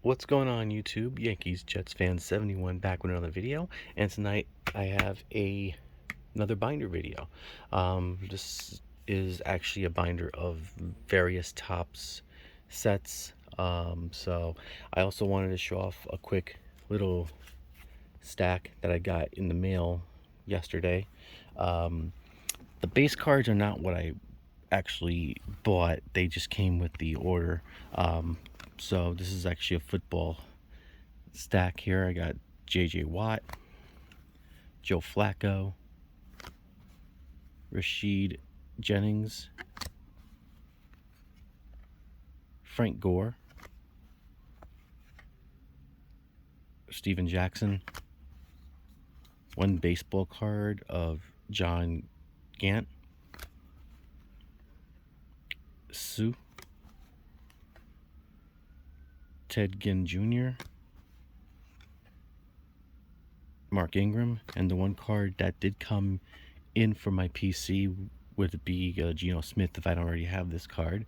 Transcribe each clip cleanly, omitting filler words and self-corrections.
What's going on YouTube? Yankees Jets fan 71 back with another video, and tonight I have another binder video. This is actually a binder of various Topps sets. So I also wanted to show off a quick little stack that I got in the mail yesterday. The base cards are not what I actually bought, they just came with the order. So this is actually a football stack here. I got J.J. Watt, Joe Flacco, Rashid Jennings, Frank Gore, Steven Jackson, one baseball card of John Gant, Sue, Ted Ginn Jr., Mark Ingram, and the one card that did come in for my PC would be Geno Smith. If I don't already have this card,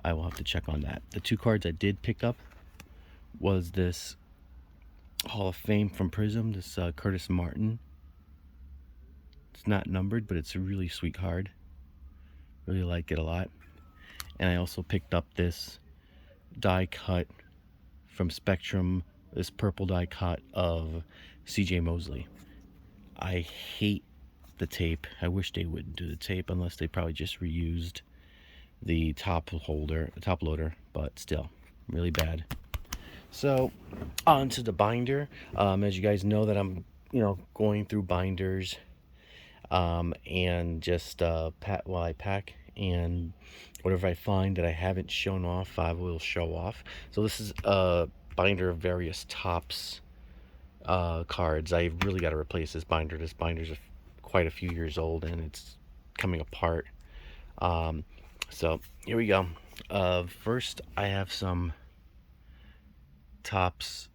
I will have to check on that. The two cards I did pick up was this Hall of Fame from Prism, this Curtis Martin. It's not numbered, but it's a really sweet card. Really like it a lot. And I also picked up this die cut from Spectrum, this purple die cut of CJ Mosley. I hate the tape. I wish they wouldn't do the tape, unless they probably just reused the top loader, but still really bad. So on to the binder. As you guys know, that I'm going through binders and just while I pack, and whatever I find that I haven't shown off, I will show off. So this is a binder of various Topps cards. I really got to replace this binder. This binder's quite a few years old and it's coming apart. So here we go. First I have some Topps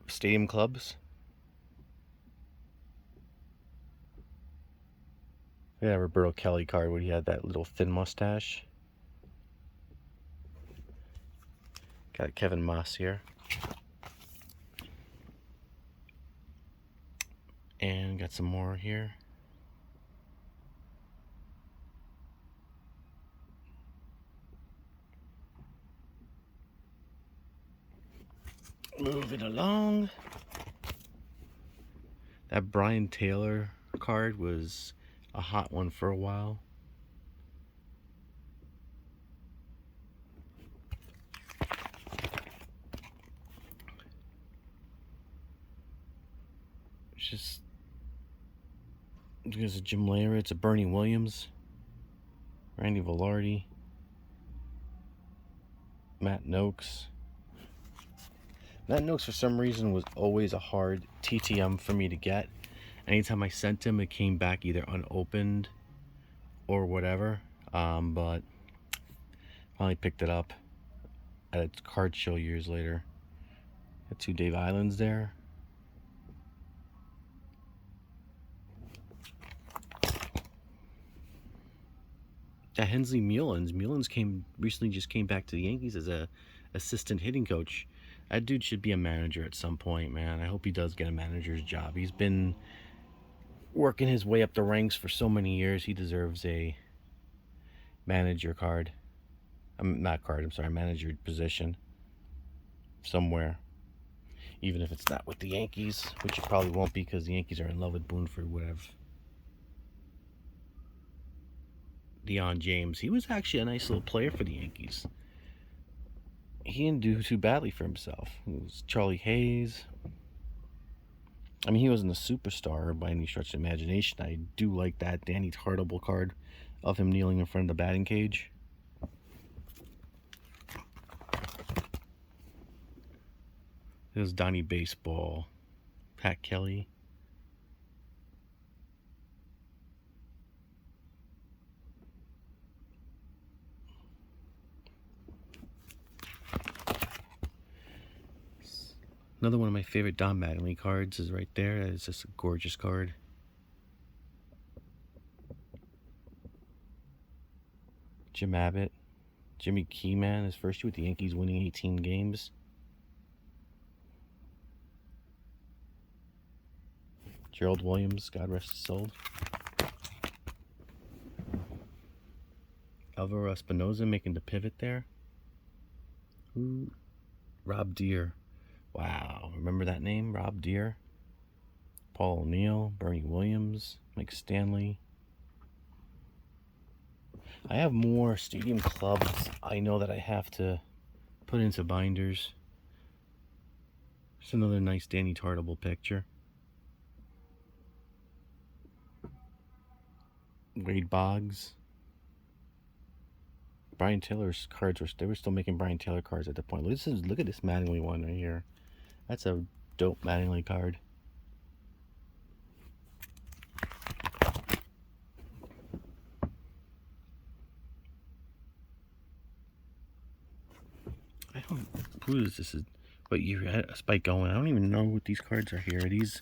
Stadium Clubs. Yeah, Roberto Kelly card where he had that little thin mustache. Got Kevin Moss here. And got some more here. Move it along. That Brian Taylor card was a hot one for a while. It's just, there's a Jim Lehrer, it's a Bernie Williams, Randy Velarde, Matt Noakes. Matt Noakes, for some reason, was always a hard TTM for me to get. Anytime I sent him, it came back either unopened or whatever. But finally picked it up at a card show years later. Got two Dave Islands there. That Hensley Mullins recently just came back to the Yankees as a assistant hitting coach. That dude should be a manager at some point, man. I hope he does get a manager's job. He's been working his way up the ranks for so many years. He deserves a manager card. Manager position somewhere. Even if it's not with the Yankees, which it probably won't be because the Yankees are in love with Boone for whatever. Dion James, he was actually a nice little player for the Yankees. He didn't do too badly for himself. It was Charlie Hayes. I mean, he wasn't a superstar by any stretch of the imagination. I do like that Danny Tartable card of him kneeling in front of the batting cage. There's Donnie Baseball, Pat Kelly. Another one of my favorite Don Mattingly cards is right there. It's just a gorgeous card. Jim Abbott, Jimmy Keyman, his first year with the Yankees, winning 18 games. Gerald Williams, God rest his soul. Alvaro Espinoza making the pivot there. Ooh. Rob Deere. Wow, remember that name? Rob Deere. Paul O'Neill, Bernie Williams, Mike Stanley. I have more Stadium Clubs I know that I have to put into binders. Just another nice Danny Tartable picture. Wade Boggs. Brian Taylor's cards they were still making Brian Taylor cards at that point. Look at this Mattingly one right here. That's a dope Mattingly card. I don't. Who is this? What year had a spike going? I don't even know what these cards are here. These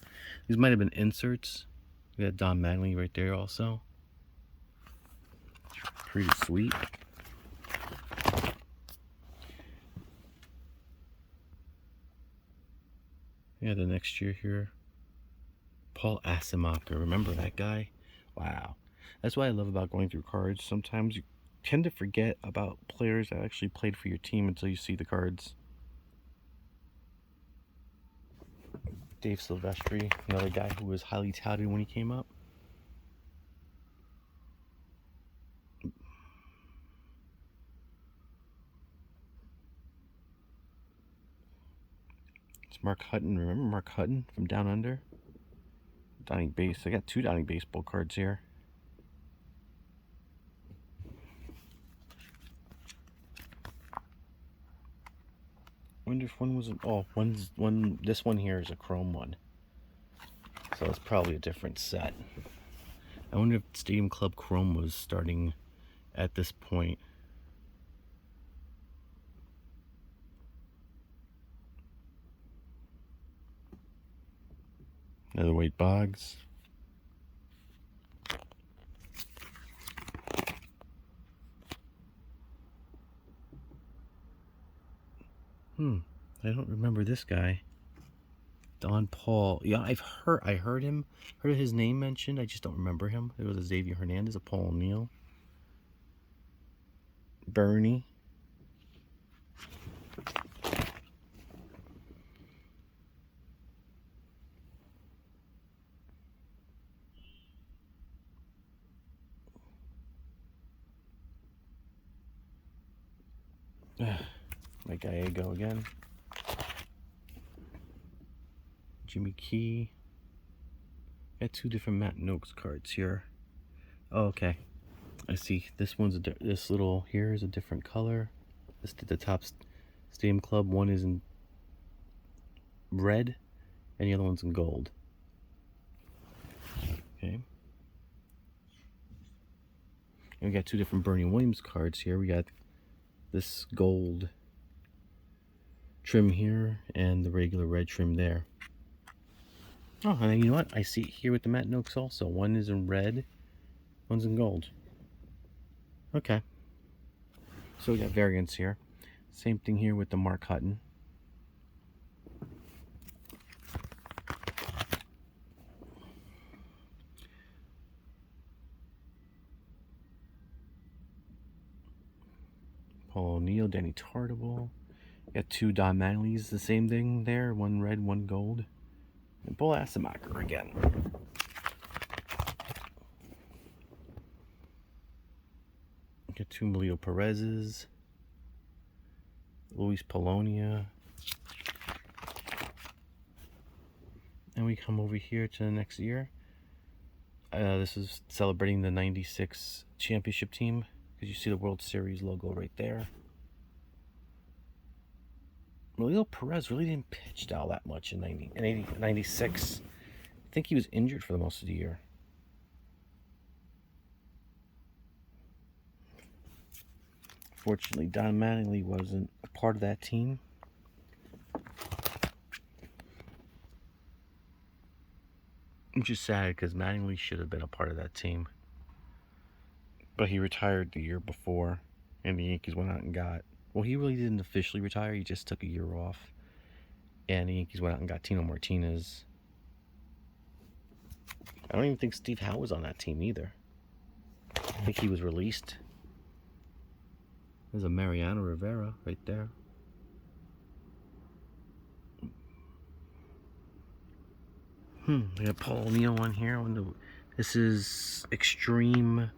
might have been inserts. We got Don Mattingly right there also. Pretty sweet. Yeah, the next year here. Paul Asemacher. Remember that guy? Wow. That's what I love about going through cards. Sometimes you tend to forget about players that actually played for your team until you see the cards. Dave Silvestri, another guy who was highly touted when he came up. It's Mark Hutton. Remember Mark Hutton from Down Under? Donnie Base. I got two Donnie Baseball cards here. Wonder if one was this one here is a chrome one. So it's probably a different set. I wonder if Stadium Club Chrome was starting at this point. Another Wade Boggs. I don't remember this guy. Don Paul. Yeah, I heard his name mentioned. I just don't remember him. It was a Xavier Hernandez, a Paul O'Neill. Bernie. My Gallego again. Jimmy Key. Got two different Matt Noakes cards here. Oh, okay. I see. This one's this little here is a different color. This the Topps Stadium Club one is in red, and the other one's in gold. Okay. And we got two different Bernie Williams cards here. We got this gold trim here and the regular red trim there. Oh, and then you know what? I see it here with the Matt Noakes also. One is in red, one's in gold. Okay. So we got variants here. Same thing here with the Mark Hutton. Paul O'Neill, Danny Tartable. Got two Don Mattingly's, the same thing there. One red, one gold. And Paul Asemacher again. Got two Melito Perez's. Luis Polonia. And we come over here to the next year. This is celebrating the 96 championship team. Because you see the World Series logo right there. Melito Perez really didn't pitch all that much in 96. I think he was injured for the most of the year. Fortunately, Don Mattingly wasn't a part of that team. Which is sad because Mattingly should have been a part of that team. But he retired the year before. And the Yankees went out and got... Well, he really didn't officially retire. He just took a year off. And the Yankees went out and got Tino Martinez. I don't even think Steve Howe was on that team either. I think he was released. There's a Mariano Rivera right there. We got Paul O'Neill on here. This is Extreme.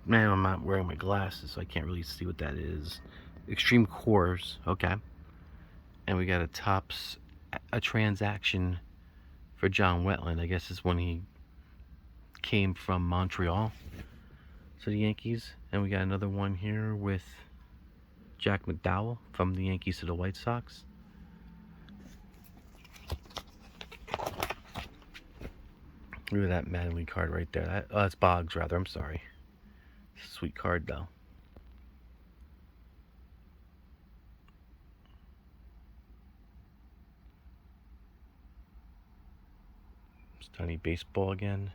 Man, I'm not wearing my glasses, so I can't really see what that is. Extreme Cores, okay. And we got a Topps, a transaction for John Wetland. I guess it's when he came from Montreal to the Yankees. And we got another one here with Jack McDowell from the Yankees to the White Sox. Look at that Madden League card right there. That's Boggs, rather. I'm sorry. Sweet card, though. It's tiny baseball again.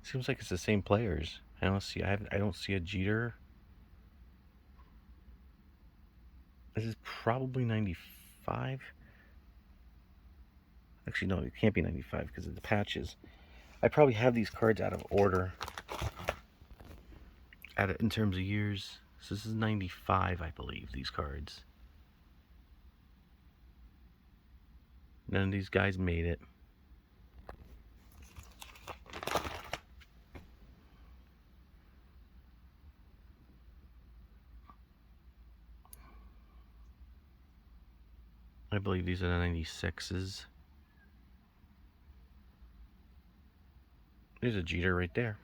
Seems like it's the same players. I don't see a Jeter. This is probably 95. Actually, no, it can't be 95 because of the patches. I probably have these cards out of order. In terms of years. So this is 95, I believe, these cards. None of these guys made it. I believe these are the 96s. There's a Jeter right there.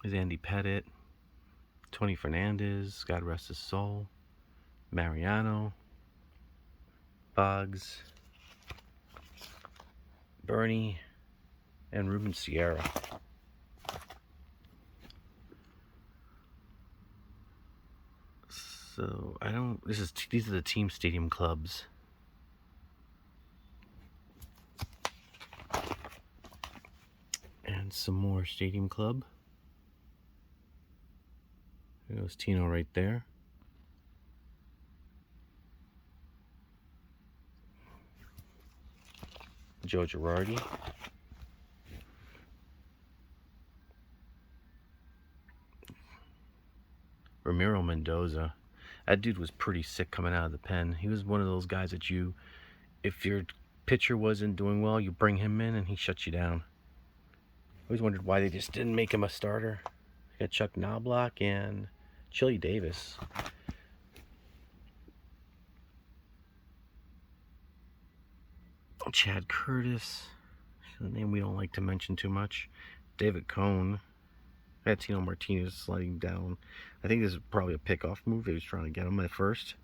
There's Andy Pettitte, Tony Fernandez, God rest his soul, Mariano, Boggs, Bernie, and Ruben Sierra. So these are the team stadium clubs. And some more stadium club. There goes Tino right there. Joe Girardi. Ramiro Mendoza. That dude was pretty sick coming out of the pen. He was one of those guys that if your pitcher wasn't doing well, you bring him in and he shuts you down. I always wondered why they just didn't make him a starter. You got Chuck Knobloch and Chili Davis. Chad Curtis. A name we don't like to mention too much. David Cohn. Tino Martinez sliding down. I think this is probably a pickoff move. He was trying to get him at first.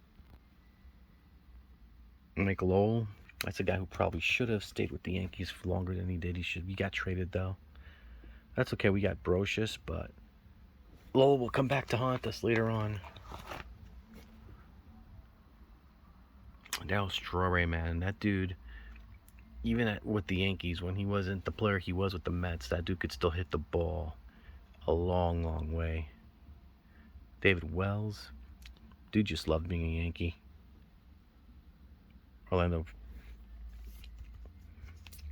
Mike Lowell. That's a guy who probably should have stayed with the Yankees for longer than he did. He got traded though. That's okay. We got Brocious, but Lowell will come back to haunt us later on. Darryl Strawberry, man, that dude. Even with the Yankees, when he wasn't the player he was with the Mets, that dude could still hit the ball a long, long way. David Wells. Dude just loved being a Yankee. Orlando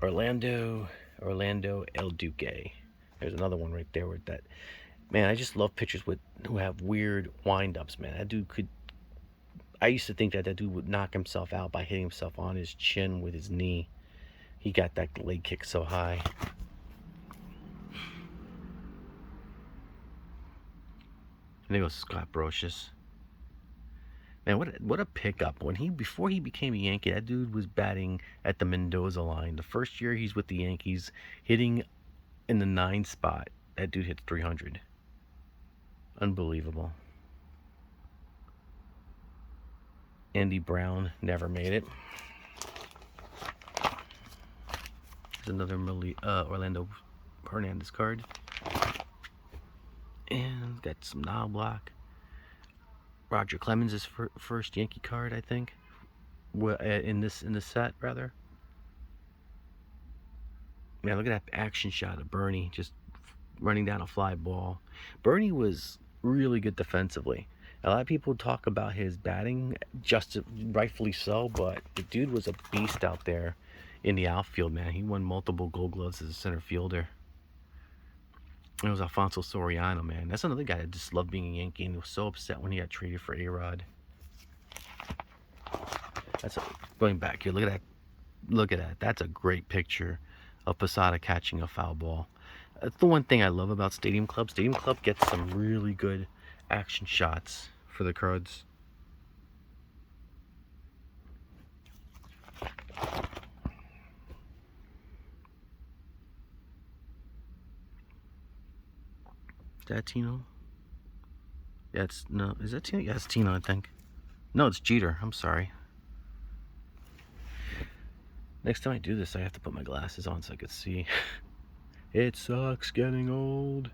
El Duque. There's another one right there with that. Man, I just love pitchers who have weird wind-ups, man. That dude could... I used to think that dude would knock himself out by hitting himself on his chin with his knee. He got that leg kick so high. And there goes Scott Brocious. Man, what a pickup. Before he became a Yankee, that dude was batting at the Mendoza line. The first year he's with the Yankees, hitting in the 9 spot. That dude hits 300. Unbelievable. Andy Brown never made it. There's another Orlando Hernandez card. And got some Knobloch. Roger Clemens' first Yankee card, I think. In this set, rather. Man, look at that action shot of Bernie just running down a fly ball. Bernie was really good defensively. A lot of people talk about his batting, just rightfully so, but the dude was a beast out there in the outfield, man. He won multiple Gold Gloves as a center fielder. It was Alfonso Soriano, man. That's another guy that just loved being a Yankee and was so upset when he got traded for A-Rod. Going back here. Look at that. Look at that. That's a great picture of Posada catching a foul ball. That's the one thing I love about Stadium Club. Stadium Club gets some really good action shots for the cards. Is that Tino? Yeah, it's no. Is that Tino? Yeah, it's Tino, I think. No, it's Jeter. I'm sorry. Next time I do this, I have to put my glasses on so I can see. It sucks getting old.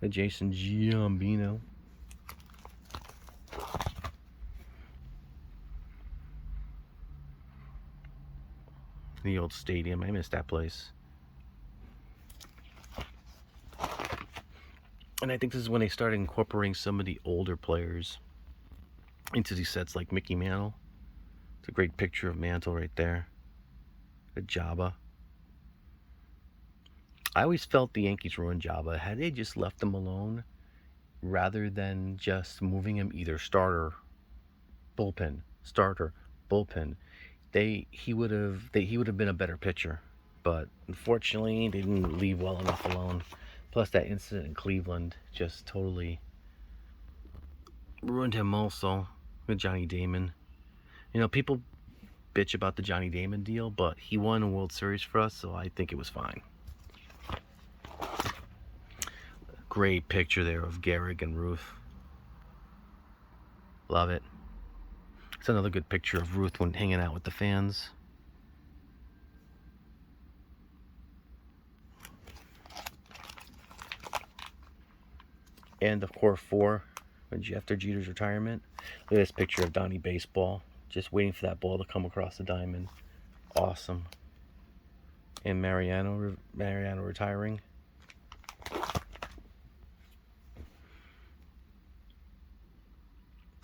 The Jason Giambino. The old stadium. I miss that place. And I think this is when they started incorporating some of the older players into these sets, like Mickey Mantle. It's a great picture of Mantle right there. The Jabba. I always felt the Yankees ruined Jabba. Had they just left him alone, rather than just moving him either starter, bullpen, he would have been a better pitcher. But unfortunately, they didn't leave well enough alone. Plus, that incident in Cleveland just totally ruined him also with Johnny Damon. You know, people bitch about the Johnny Damon deal, but he won a World Series for us, so I think it was fine. Great picture there of Gehrig and Ruth. Love it. It's another good picture of Ruth when hanging out with the fans. And of course, after Jeter's retirement. Look at this picture of Donnie Baseball, just waiting for that ball to come across the diamond. Awesome. And Mariano retiring.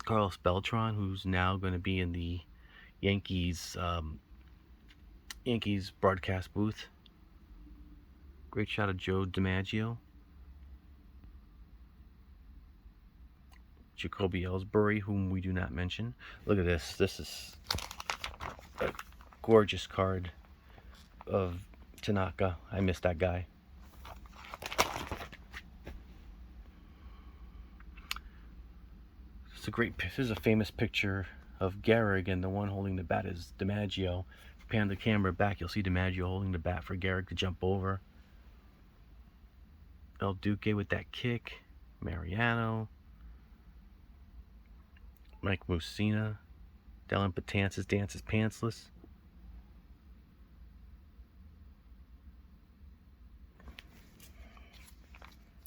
Carlos Beltran, who's now going to be in the Yankees broadcast booth. Great shot of Joe DiMaggio. Jacoby Ellsbury, whom we do not mention. Look at this. This is a gorgeous card of Tanaka. I miss that guy. This is a famous picture of Gehrig, and the one holding the bat is DiMaggio. Pan the camera back, you'll see DiMaggio holding the bat for Gehrig to jump over. El Duque with that kick. Mariano. Mike Mussina. Dellin Betances dances pantsless.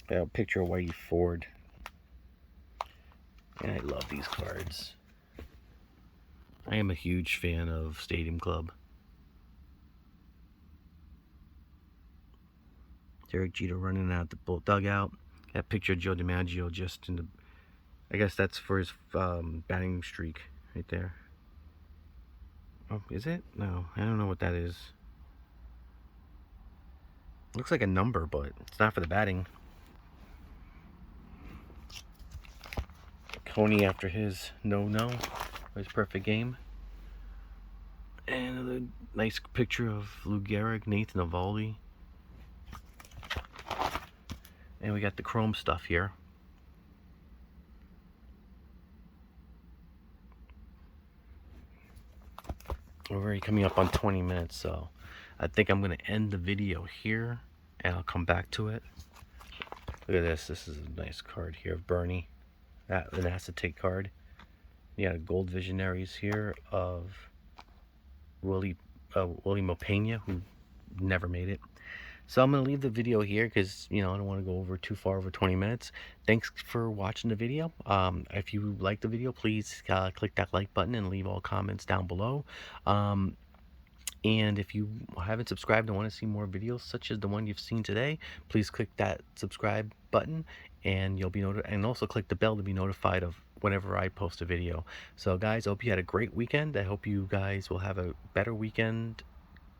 Got a picture of Whitey Ford. And I love these cards. I am a huge fan of Stadium Club. Derek Jeter running out the bull dugout. That picture of Joe DiMaggio just in the... I guess that's for his batting streak right there. Oh, is it? No, I don't know what that is. Looks like a number, but it's not for the batting. Coney after his no-no. His perfect game. And another nice picture of Lou Gehrig, Nathan Eovaldi. And we got the chrome stuff here. We're already coming up on 20 minutes, so I think I'm going to end the video here, and I'll come back to it. Look at this. This is a nice card here of Bernie. An acetate card. You got Gold Visionaries here of Willie Mopena, who never made it. So I'm going to leave the video here because, I don't want to go over too far over 20 minutes. Thanks for watching the video. If you like the video, please click that like button and leave all comments down below. And if you haven't subscribed and want to see more videos such as the one you've seen today, please click that subscribe button and you'll be notified. And also click the bell to be notified of whenever I post a video. So guys, I hope you had a great weekend. I hope you guys will have a better weekend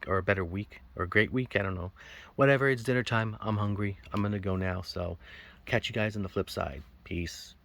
or a better week or a great week. I don't know. Whatever, it's dinner time. I'm hungry. I'm going to go now. So catch you guys on the flip side. Peace.